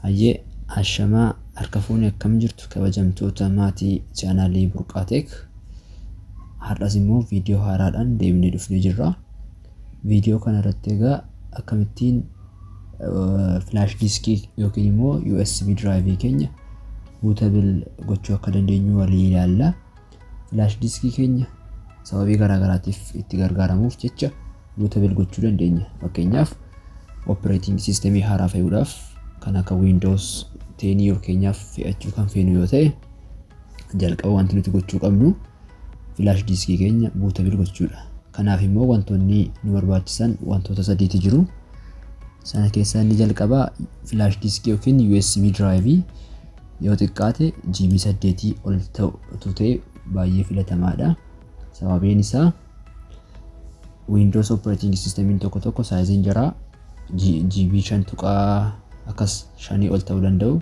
Hayyee ashamaa harka fuunee akkam jirtu kabajamtoota maatii chaanaalii Burqaa Teek. Har'as immoo viidiyoo haaraadhaan deebinee dhufnee jirra. Viidiyoo kana irratti egaa akkamittiin flash diskii yookiin immoo USB drive keenya bootable gochuu akka dandeenyu walii ilaalla. Flash diskii keenya sababii garaagaraatiif itti gargaaramuuf jecha bootable gochuu dandeenya. Fakkeenyaaf operating system haaraa fayyuudhaaf kan akka Windows 10 yookiin fe'achuu kan feenu yoo ta'e jalqaba wanti nuti gochuu qabnu flash diskii keenya bootable gochuudha. Kanaaf immoo wantoonni nu barbaachisan wantoota sadiitu jiru. Sana keessaa inni jalqaba flash diskii yookiin USB drive yoo xiqqaate GB 8 ol ta'u ta'e baay'ee filatamaadha. Sababiin isaa Windows operating system tokko saayiziin jira GB 5 tuqaa akkas 5 ol ta'uu danda'u,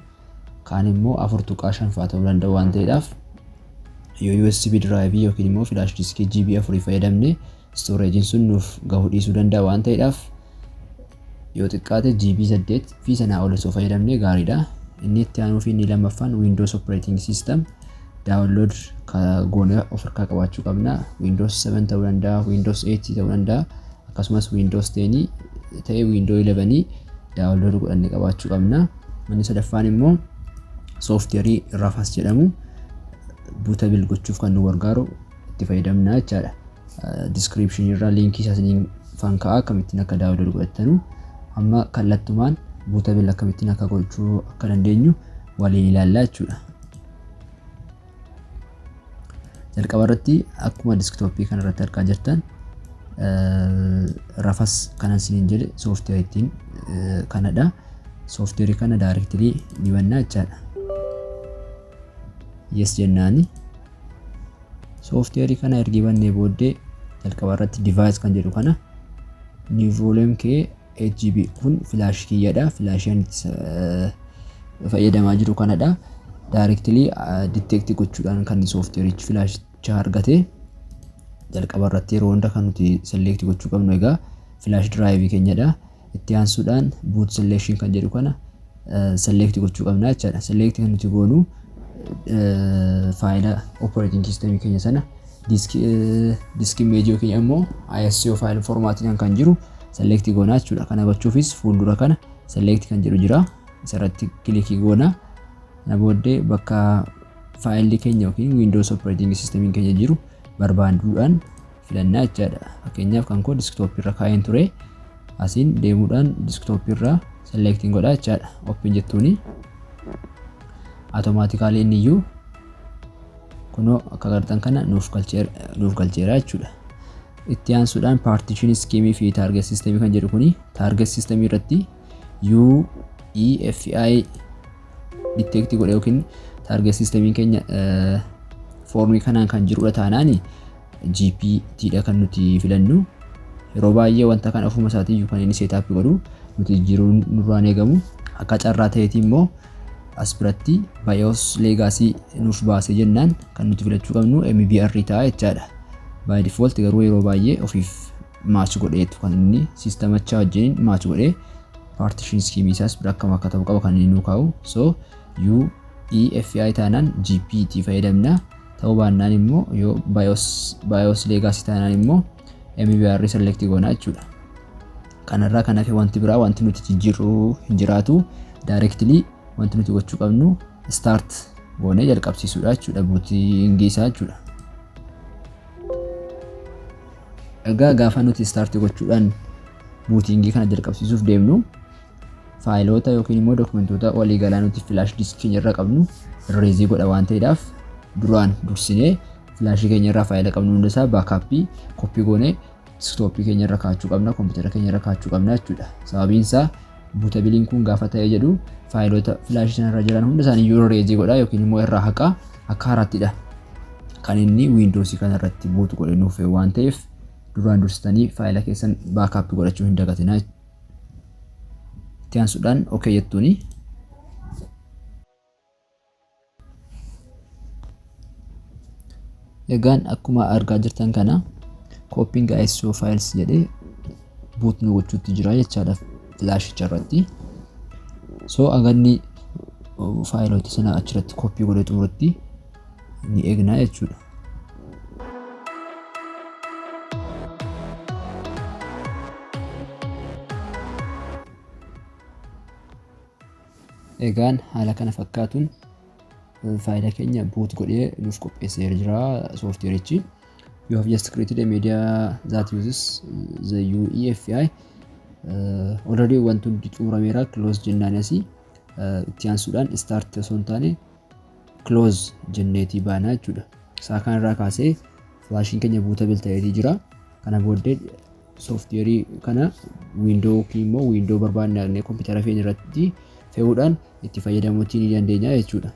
kaan immoo 4 tuqaa 5 fa'aa ta'uu danda'u waan ta'eedhaaf yoo USB drive yookiin immoo flash diskii GB 4 fayyadamne storage sun nuuf gahuu dhiisuu danda'a waan ta'eedhaaf yoo xiqqaate GB 8 fi sanaa ol osoo fayyadamne gaariidha. Inni itti aanuu fi inni lammaffaan Windows operating system download goone of harkaa qabaachuu qabna. Windows 7 ta'uu danda'a, Windows 8 ta'uu danda'a, akkasumas Windows 10 ta'e Windows 11 download godhannee qabaachuu qabna. Inni sadaffaan immoo software Rafas jedhamu bootable gochuuf kan nu gargaaru itti fayyadamna jechaadha. Description irraa linkii isaanii fanka'aa akkamittiin akka download godhattanu amma kallattumaan bootable akkamittiin akka gochuu akka dandeenyu waliin ilaallaa jechuudha. Jalqaba irratti akkuma desktopii kana irratti argaa jirtan Rafas kanan isiniin jedhe software ittiin kanadha. Software kana directly ni banna jechaadha. Yes jennaani. Software kana ergi bannee booddee jalqaba irratti device kan jedhu kana new volume kee 8GB kun flash kiyyadha. Flashiin fayyadamaa jiru kanadha. Directly detect gochuudhaan kan software flash argate jalqaba irratti yeroo hunda kan nuti select gochuu qabnu egaa flash drive keenyadha. Itti aansuudhaan boot selection kan jedhu kana select gochuu qabna jechaadha. Select kan nuti goonu faayila operating system keenya sana disk image yookiin immoo ISO file formatiin kan jiru select goona jechuudha. Kana gochuufis fuuldura kana select kan jedhu jira. Isarratti kilikii goona. Kana booddee bakka faayilli keenya yookiin Windows operating system keenya jiru barbaaduudhaan filannaa jechaadha. Fakkeenyaaf kan koo desktop irra kaa'een ture. Asiin deemuudhaan desktop irra selecting godha jechaadha. Open jettuuni automatically inni iyyuu kunoo akka agartan kana nuuf galcheera jechuudha. Itti aansuudhaan partition scheme fi target system kan jedhu kuni target system irratti UEFI detect godhe yookiin target system keenya formii kanaan kan jirudha taanaani GPT dha kan nuti filannu. Yeroo baay'ee wanta kan ofuma isaatii kan inni setup godhu nuti jiruun nurraan eegamu. Akka carraa ta'eeti immoo as biratti BIOS legacy nuuf baase jennaan kan nuti filachuu qabnu MBR ta'a jechaadha. By default garuu yeroo baay'ee ofiif match godheetu kan inni sistemachaa wajjin match godhee partition scheme isaas bira akkam akka ta'u qaba kan inni nu kaa'u. So UEFI taanaan GPT fayyadamna. Ta'uu baannaan immoo yoo BIOS legacy taanaan immoo MBR select goona jechuudha. Kanarraa kan hafe wanti biraa wanti nuti jijjiiruu hin jiraatu. Directly wanti nuti gochuu qabnu start goonee jalqabsiisuudha jechuudha. Booting isaa jechuudha. Egaa gaafa nuti start gochuudhaan booting kana jalqabsiisuuf deemnu faayiloota yookiin immoo dokumentoota walii galaa nuti flash disk keenya irra qabnu erase godha waan ta'eedhaaf duraan dursinee flash keenya irraa faayila qabnu hunda isaa backup copy goonee desktop keenya irra kaa'achuu qabna, computer keenya irra kaa'achuu qabna jechuudha. Sababiin isaa bootabiliin kun gaafa ta'e jedhu faayiloota flash sana irra jiran hunda isaanii erase godha yookiin immoo irraa haqa akka haarattidha. Kan inni Windows kana irratti bootu godhe nuuf waan ta'eef duraan dursitanii faayila keessan backup godhachuu hin dagatinaa. Itti aansuudhaan okay jettuuni. Egaan akkuma argaa jirtan kana copying ISO files jedhee boot nu gochuutti jira jechaadha flash irratti. So aganni faayiloota sana achirratti koppii godhee xumurutti ni eegnaa jechuudha. Egaan haala kana fakkaatuun faayilaa keenya boot godhee nuuf qopheessee jira sooftiweerichi. You have just created a media that uses the UEFI. Already wantu xumurameera close jennaan asii itti aansuudhaan start osoo hin taane close jenneetii baanaa jechuudha. Isaa kanarraa kaasee flaashiin keenya bootable ta'ee jira. Kana booddee sooftiweerii kana wiindoo immoo wiindoo barbaadnee kompiitara keenya irratti fe'uudhaan itti fayyadamuutii ni dandeenya jechuudha.